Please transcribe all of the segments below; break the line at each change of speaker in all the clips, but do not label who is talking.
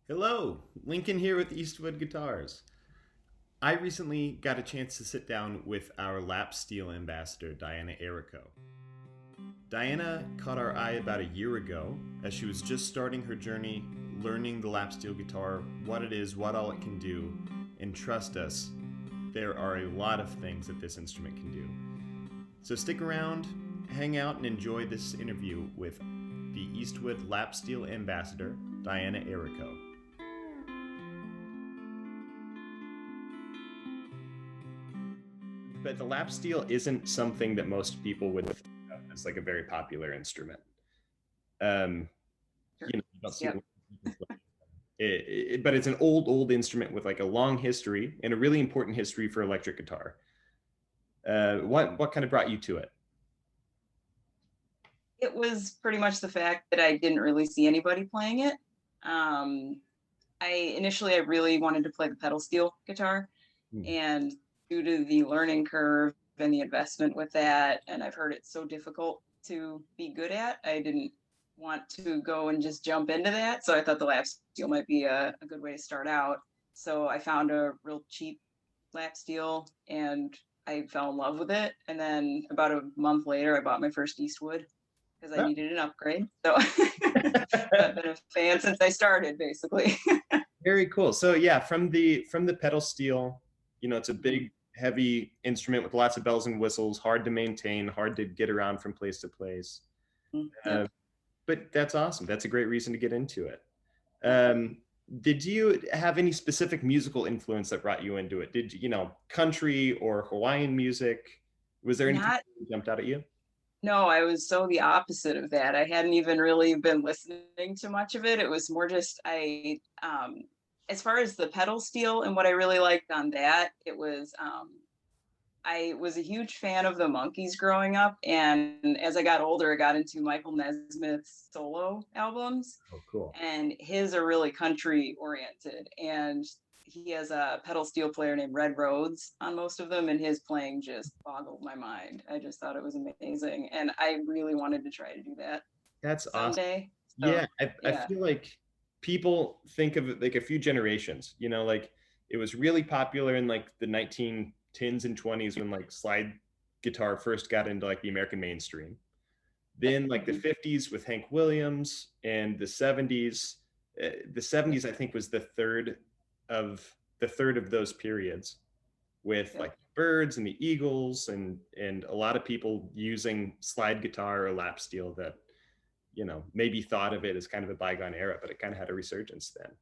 Hello, Lincoln here with Eastwood Guitars. I recently got a chance to sit down with our lap steel ambassador, Dianna Errico. Dianna caught our eye about a year ago as she was just starting her journey learning the lap steel guitar, what it is, what all it can do, and trust us, there are a lot of things that this instrument can do. So stick around, hang out, and enjoy this interview with the Eastwood lap steel ambassador, Dianna Errico. But the lap steel isn't something that most people would think of as like a very popular instrument. You don't see
Yep.
but it's an old instrument with like a long history and a really important history for electric guitar. What kind of brought you to it?
It was pretty much the fact that I didn't really see anybody playing it. Um, I really wanted to play the pedal steel guitar,
Hmm.
and due to the learning curve and the investment with that, and I've heard it's so difficult to be good at, I didn't want to go and just jump into that. So I thought the lap steel might be a good way to start out. So I found a real cheap lap steel and I fell in love with it. And then about a month later, I bought my first Eastwood because I
Oh.
needed an upgrade. So I've been a fan since I started, basically.
Very cool. So yeah, from the pedal steel, it's a
Mhm.
big, heavy instrument with lots of bells and whistles, hard to maintain, hard to get around from place to place. Uh,
Yep.
but that's awesome. That's a great reason to get into it.
Yep.
Did you have any specific musical influence that brought you into it? Did country or Hawaiian music? Was there anything
Not
that jumped out at you?
No, I was so the opposite of that. I hadn't even really been listening to much of it. It was more just as far as the pedal steel and what I really liked on that, it was I was a huge fan of the Monkees growing up, and as I got older, I got into Michael Nesmith's solo albums,
Oh, cool.
and his are really country oriented, and he has a pedal steel player named Red Rhodes on most of them, and his playing just boggled my mind. I just thought it was amazing, and I really wanted to try to do that
That's awesome.
someday.
Yeah,
So
I
yeah.
feel like people think of it like a few generations, like it was really popular in like the 1910s and 20s when like slide guitar first got into like the American mainstream. Then like the
Mhm.
50s with Hank Williams and the 70s. The 70s I think was of the third of those periods with
Yep.
like the Birds and the Eagles and a lot of people using slide guitar or lap steel that maybe thought of it as kind of a bygone era, but it kind of had a resurgence then.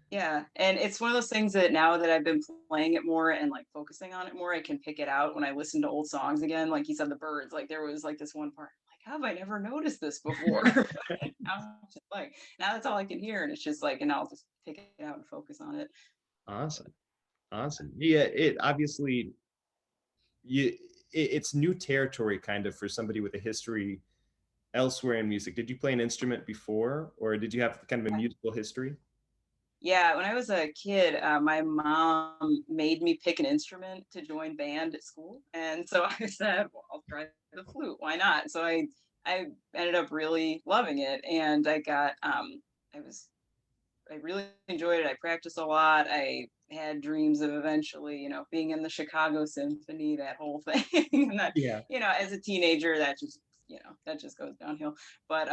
Yeah, and it's one of those things that now that I've been playing it more and like focusing on it more, I can pick it out when I listen to old songs again. Like you said, the birds, like there was like this one part, like, how have I never noticed this before? Now it's just like now that's all I can hear, and it's just like, and I'll just pick it out and focus on it.
Awesome. Awesome. Yeah, it obviously you it's new territory kind of for somebody with a history elsewhere in music. Did you play an instrument before or did you have kind of a musical history?
Yeah, when I was a kid, my mom made me pick an instrument to join band at school, and so I said, "Well, I'll try the flute. Why not?" So I ended up really loving it, and I was I really enjoyed it. I practiced a lot. I had dreams of eventually, being in the Chicago Symphony, that whole thing. And that,
Yeah.
as a teenager, that just goes downhill. But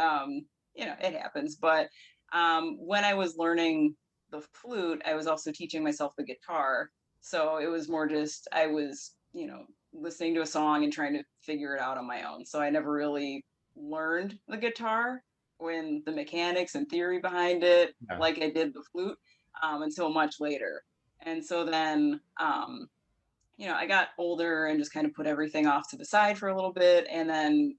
it happens. But when I was learning the flute, I was also teaching myself the guitar. So it was more just I was, listening to a song and trying to figure it out on my own. So I never really learned the guitar when the mechanics and theory behind it,
Yeah.
like I did the flute, until much later. And so then, I got older and just kind of put everything off to the side for a little bit. And then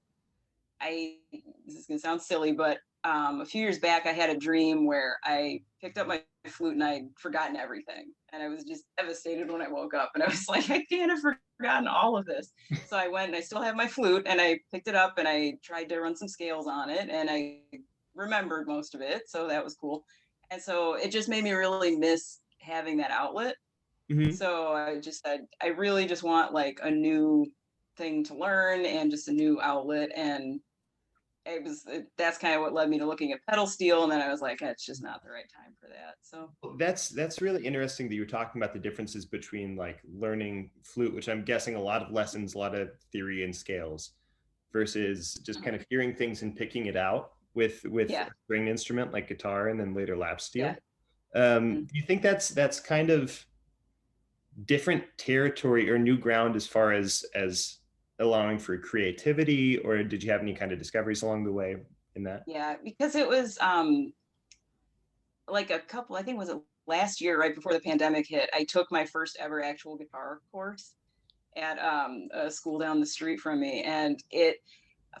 this is going to sound silly, but a few years back, I had a dream where I picked up my flute and I'd forgotten everything. And I was just devastated when I woke up. And I was like, I can't have forgotten all of this. So I went and I still have my flute and I picked it up and I tried to run some scales on it and I remembered most of it. So that was cool. And so it just made me really miss having that outlet.
Hmm.
So I just said, I really just want like a new thing to learn and just a new outlet. And that's kind of what led me to looking at pedal steel, and then I was like, it's just not the right time for that. So
That's really interesting that you were talking about the differences between like learning flute, which I'm guessing a lot of lessons, a lot of theory and scales, versus just kind of hearing things and picking it out with
yeah,
a stringed instrument like guitar and then later lap
yeah.
steel.
Mhm.
Do you think that's kind of different territory or new ground as far as allowing for creativity, or did you have any kind of discoveries along the way in that?
Yeah, because it was like a couple, I think was it last year, right before the pandemic hit, I took my first ever actual guitar course at a school down the street from me, and it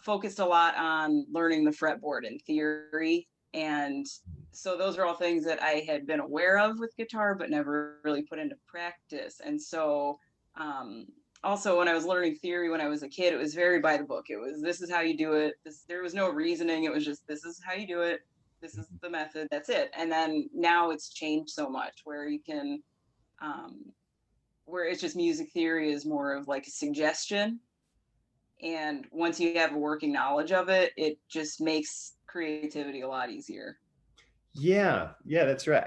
focused a lot on learning the fretboard and theory. And so those are all things that I had been aware of with guitar, but never really put into practice. And so um, also when I was learning theory when I was a kid, it was very by the book. It was, this is how you do it. There was no reasoning. It was just, this is how you do it. This is the method. That's it. And then now it's changed so much where you can, um, where it's just music theory is more of like a suggestion, and once you have a working knowledge of it, it just makes creativity a lot easier.
Yeah, yeah, that's right.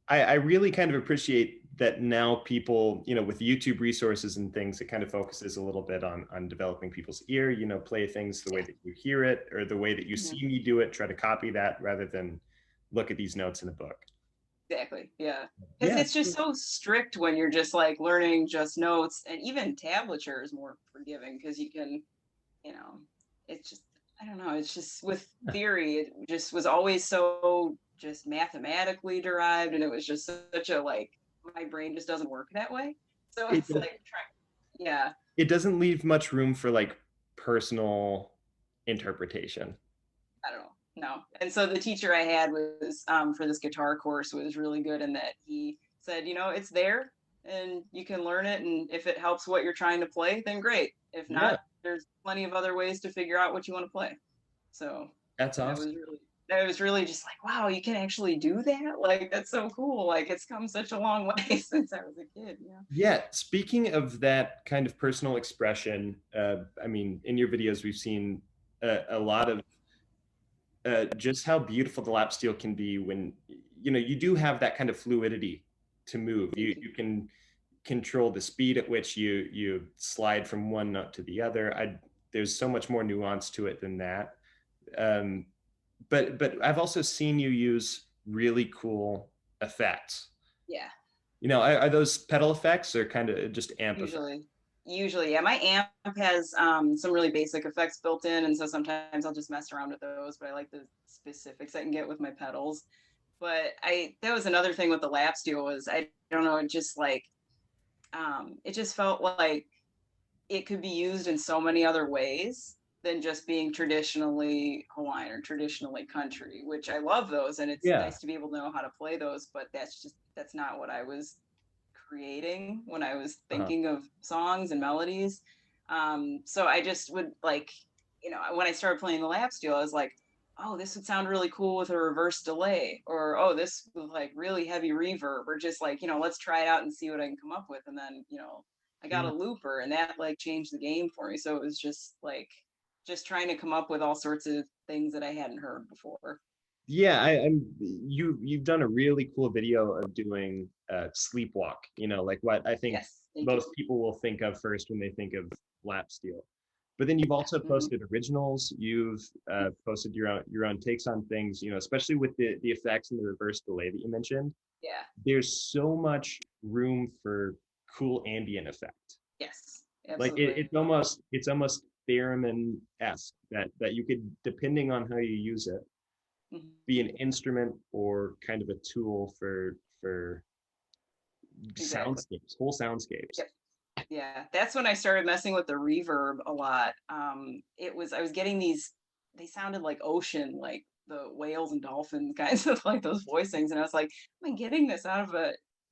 I really kind of appreciate that now people, with YouTube resources and things, it kind of focuses a little bit on developing people's ear, play things the way
Yeah.
that you hear it or the way that you
Mhm.
see me do it, try to copy that rather than look at these notes in a book.
Exactly. Yeah. Because
Yeah.
it's just so strict when you're just like learning just notes, and even tablature is more forgiving because you can, you know, it's just, I don't know, it's just with theory, it just was always so just mathematically derived, and it was just such a like, my brain just doesn't work that way. So
It
it's like, yeah.
it doesn't leave much room for like personal interpretation.
I don't know. No. And so the teacher I had was for this guitar course was really good in that he said, it's there and you can learn it. And if it helps what you're trying to play, then great. If
Yeah,
not, there's plenty of other ways to figure out what you want to play. So
that's
that
awesome.
was really, that was really just like, wow, you can actually do that. Like, that's so cool. Like, it's come such a long way since I was a kid. Yeah.
Yeah, speaking of that kind of personal expression, I mean, in your videos, we've seen a lot of just how beautiful the lap steel can be when you do have that kind of fluidity to move. You
Thank you.
you can control the speed at which you slide from one note to the other. There's so much more nuance to it than that. Um, but I've also seen you use really cool effects.
Yeah.
Are those pedal effects or kind of just amp effects?
Usually, usually, yeah. My amp has some really basic effects built in, and so sometimes I'll just mess around with those. But I like the specifics I can get with my pedals. But that was another thing with the lap steel was I don't know, it just like it just felt like it could be used in so many other ways than just being traditionally Hawaiian or traditionally country, which I love those, and it's
Yeah.
nice to be able to know how to play those. But that's not what I was creating when I was
Uh-huh.
thinking of songs and melodies. So I just would like, when I started playing the lap steel, I was like, oh, this would sound really cool with a reverse delay, or oh, this with like really heavy reverb, or just like, let's try it out and see what I can come up with. And then, I got
Yeah.
a looper, and that like changed the game for me. So it was just like, just trying to come up with all sorts of things that I hadn't heard before.
Yeah, you've done a really cool video of doing sleepwalk, like what I think
Yes, thank you.
most people will think of first when they think of lap steel. But then you've also
Yeah. Mhm.
posted originals, you've posted your own takes on things, especially with the effects and the reverse delay that you mentioned.
Yeah.
There's so much room for cool ambient effect.
Yes,
Like
absolutely.
it's almost theremin-esque that you could, depending on how you use it, be an
Mhm.
instrument or kind of a tool for
Exactly.
soundscapes, whole soundscapes.
Yep. Yeah, that's when I started messing with the reverb a lot. I was getting these, they sounded like ocean, like the whales and dolphins, kinds of like those voicings. And I was like, am I getting this out of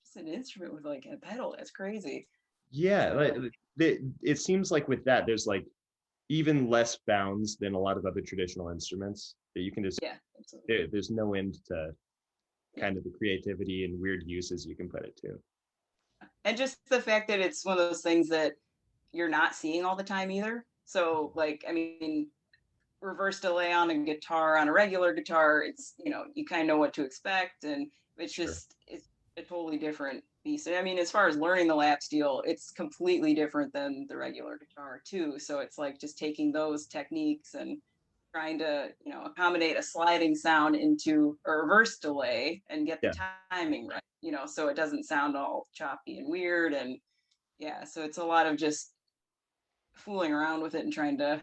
just an instrument with like a pedal? That's crazy.
Yeah, like
So
it seems like with that, there's like even less bounds than a lot of other traditional instruments that you can just
yeah, absolutely.
there's no end to
Yeah.
kind of the creativity and weird uses you can put it to.
And just the fact that it's one of those things that you're not seeing all the time either. So like, I mean, reverse delay on a guitar, on a regular guitar, it's, you kind of know what to expect, and it's
Sure.
just, it's a totally different beast. I mean, as far as learning the lap steel, it's completely different than the regular guitar too. So it's like just taking those techniques and trying to, accommodate a sliding sound into a reverse delay and get the
Yeah.
timing right, so it doesn't sound all choppy and weird. And yeah, so it's a lot of just fooling around with it and trying to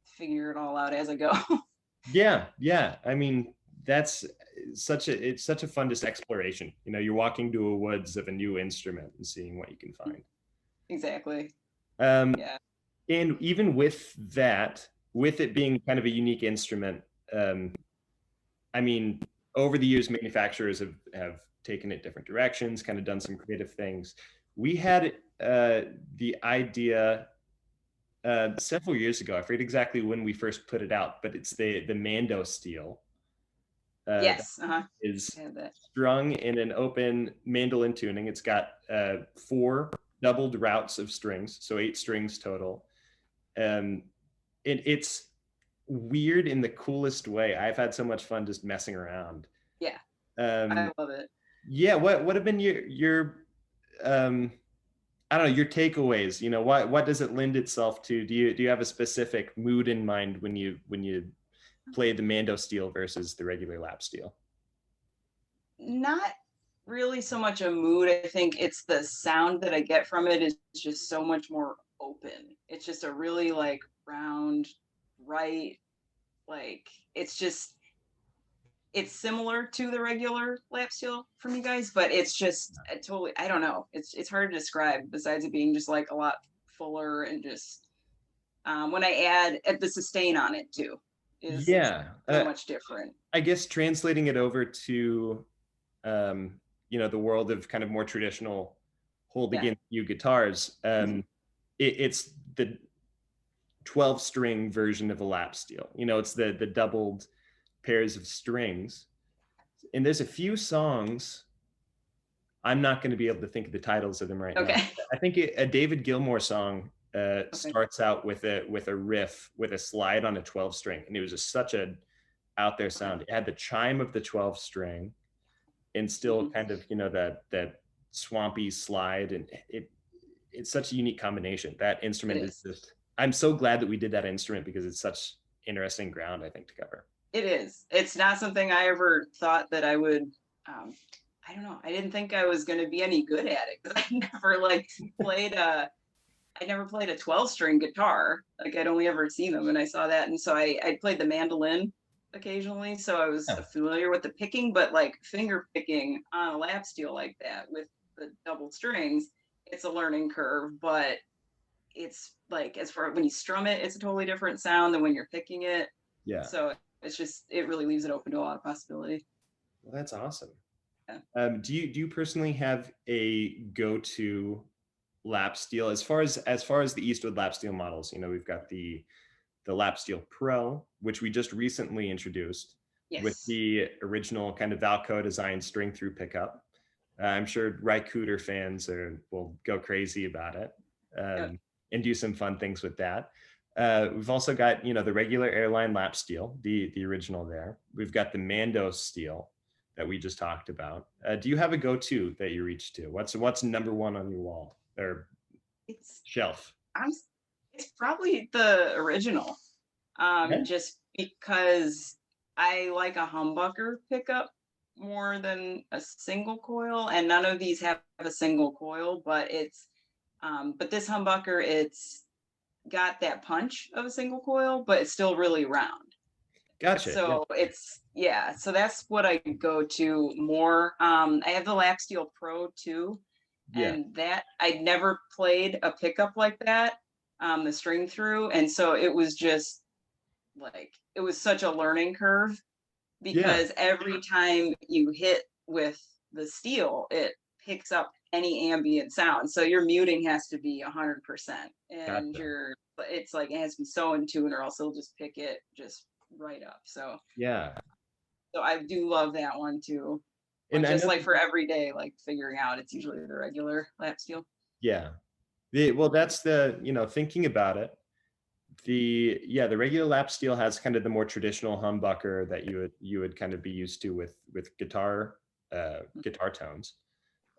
figure it all out as I go.
Yeah, yeah. I mean, that's it's such a fun just exploration. You know, you're walking to a woods of a new instrument and seeing what you can find.
Exactly.
Um,
Yeah.
and even with that, with it being kind of a unique instrument, um, I mean, over the years, manufacturers have taken it different directions, kind of done some creative things. We had the idea several years ago. I forget exactly when we first put it out, but it's the Mando steel that
Yes. Uh-huh.
is
Yeah, that.
strung in an open mandolin tuning. It's got four doubled routes of strings, so 8 strings total. Um, it's weird in the coolest way. I've had so much fun just messing around.
Yeah.
Um,
I love it.
yeah, what have been your um, I don't know, your takeaways? You know, what does it lend itself to? Do you have a specific mood in mind when you play the Mando steel versus the regular lap steel?
Not really so much a mood. I think it's the sound that I get from it is just so much more open. It's just a really like round, right, like it's just it's similar to the regular lap steel from you guys, but it's just totally, I don't know. It's hard to describe besides it being just like a lot fuller and just when I add the sustain on it too is
Yeah,
so much different.
I guess translating it over to um, you know, the world of kind of more traditional hold
Yeah.
against you guitars,
Mhm.
it's the 12 string version of a lap steel. You know, it's the doubled pairs of strings. And there's a few songs, I'm not going to be able to think of the titles of them right now.
Okay.
I think a David Gilmour song
Okay.
starts out with a riff with a slide on a 12 string, and it was just such a out there
Okay.
sound. It had the chime of the 12 string, and still
Mhm.
kind of, you know, that swampy slide, and it's such a unique combination. That
It
instrument is
is.
just, I'm so glad that we did that instrument because it's such interesting ground, I think, to cover.
It is. It's not something I ever thought that I would. Um, I don't know. I didn't think I was going to be any good at it because I never like played a. I never played a 12-string guitar. Like I'd only ever seen them, and I saw that, and so I played the mandolin occasionally, so I was
Yeah.
familiar with the picking, but like finger picking on a lap steel like that with the double strings, it's a learning curve. But it's like as far when you strum it, it's a totally different sound than when you're picking it.
Yeah.
So it's just it really leaves it open to a lot of possibility.
Well, that's awesome.
Yeah.
Do you personally have a go-to lap steel as far as the Eastwood lap steel models? You know, we've got the lap steel Pro, which we just recently introduced with
Yes.
the original kind of Valco design string through pickup. I'm sure Rycooter fans will go crazy about it,
Yep.
um, and do some fun things with that. We've also got, you know, the regular airline lap steel, the original there. We've got the Mando steel that we just talked about. Do you have a go-to that you reach to? What's number one on your wall or
It's
shelf?
I'm it's probably the original.
Yeah.
Just because I like a humbucker pickup more than a single coil, and none of these have a single coil, but but this humbucker, it's got that punch of a single coil, but it's still really round.
Gotcha. Yeah.
So it's yeah, so that's what I go to more. I have the lap steel Pro too,
Yeah.
and that I'd never played a pickup like that, the string through, and so it was just like it was such a learning curve
Yeah.
because every time you hit with the steel, it picks up any ambient sound. So your muting has to be 100%, and
Gotcha.
it's like it has to be so in tune, or else it'll just pick it just right up.
Yeah.
So I do love that one too. But
And I
just
know,
like for every day, like figuring out, it's usually the regular lap steel.
yeah. Well, that's the, you know, thinking about it, the regular lap steel has kind of the more traditional humbucker that you would kind of be used to with guitar tones.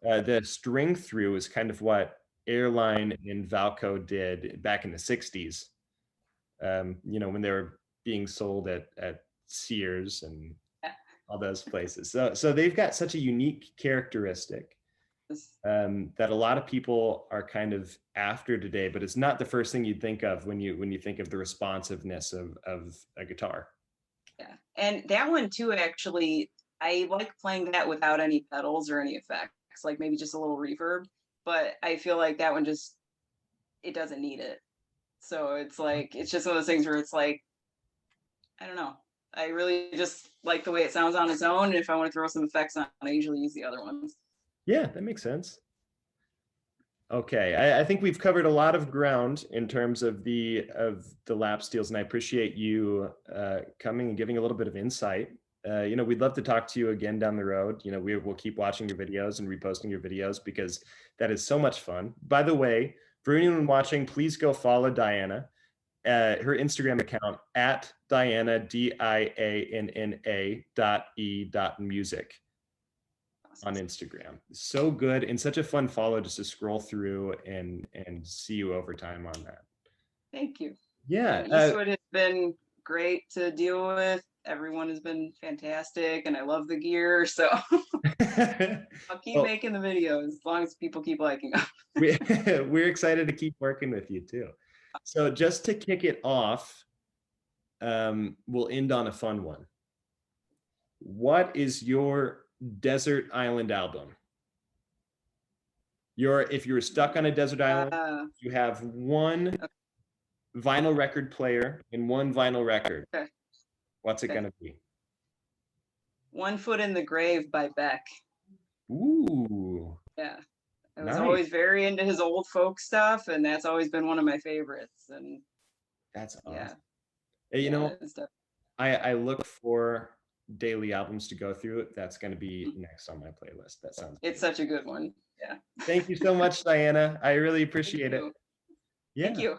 The string through is kind of what Airline and Valco did back in the 60s. You know, when they were being sold at Sears and all those places. So they've got such a unique characteristic that a lot of people are kind of after today, but it's not the first thing you'd think of when you think of the responsiveness of a guitar.
Yeah, and that one too, actually, I like playing that without any pedals or any effects, like maybe just a little reverb. But I feel like that one just, it doesn't need it. So it's like, it's just one of those things where it's like, I don't know. I really just like the way it sounds on its own. And if I want to throw some effects on, I usually use the other ones.
Yeah, that makes sense. Okay, I think we've covered a lot of ground in terms of the lap steels, and I appreciate you coming and giving a little bit of insight. You know, we'd love to talk to you again down the road. You know, we'll keep watching your videos and reposting your videos because that is so much fun. By the way, for anyone watching, please go follow Dianna. Her Instagram account at Dianna Dianna.e.music on Instagram. So good and such a fun follow just to scroll through and see you over time on that.
Thank you.
Yeah.
Eastwood has been great to deal with. Everyone has been fantastic and I love the gear. So I'll keep making the videos as long as people keep liking them.
We're excited to keep working with you too. So just to kick it off, we'll end on a fun one. What is your desert island album? If you're stuck on a desert island, you have one vinyl record player and one vinyl record.
Okay.
What's it gonna be?
One Foot in the Grave by Beck.
Ooh.
Yeah. I was always very into his old folk stuff, and that's always been one of my favorites. And
that's awesome.
Yeah.
You know, I look for daily albums to go through. That's going to be next on my playlist. That sounds
it's such a good one. Yeah.
Thank you so much, Dianna. I really appreciate it.
Yeah. Thank you.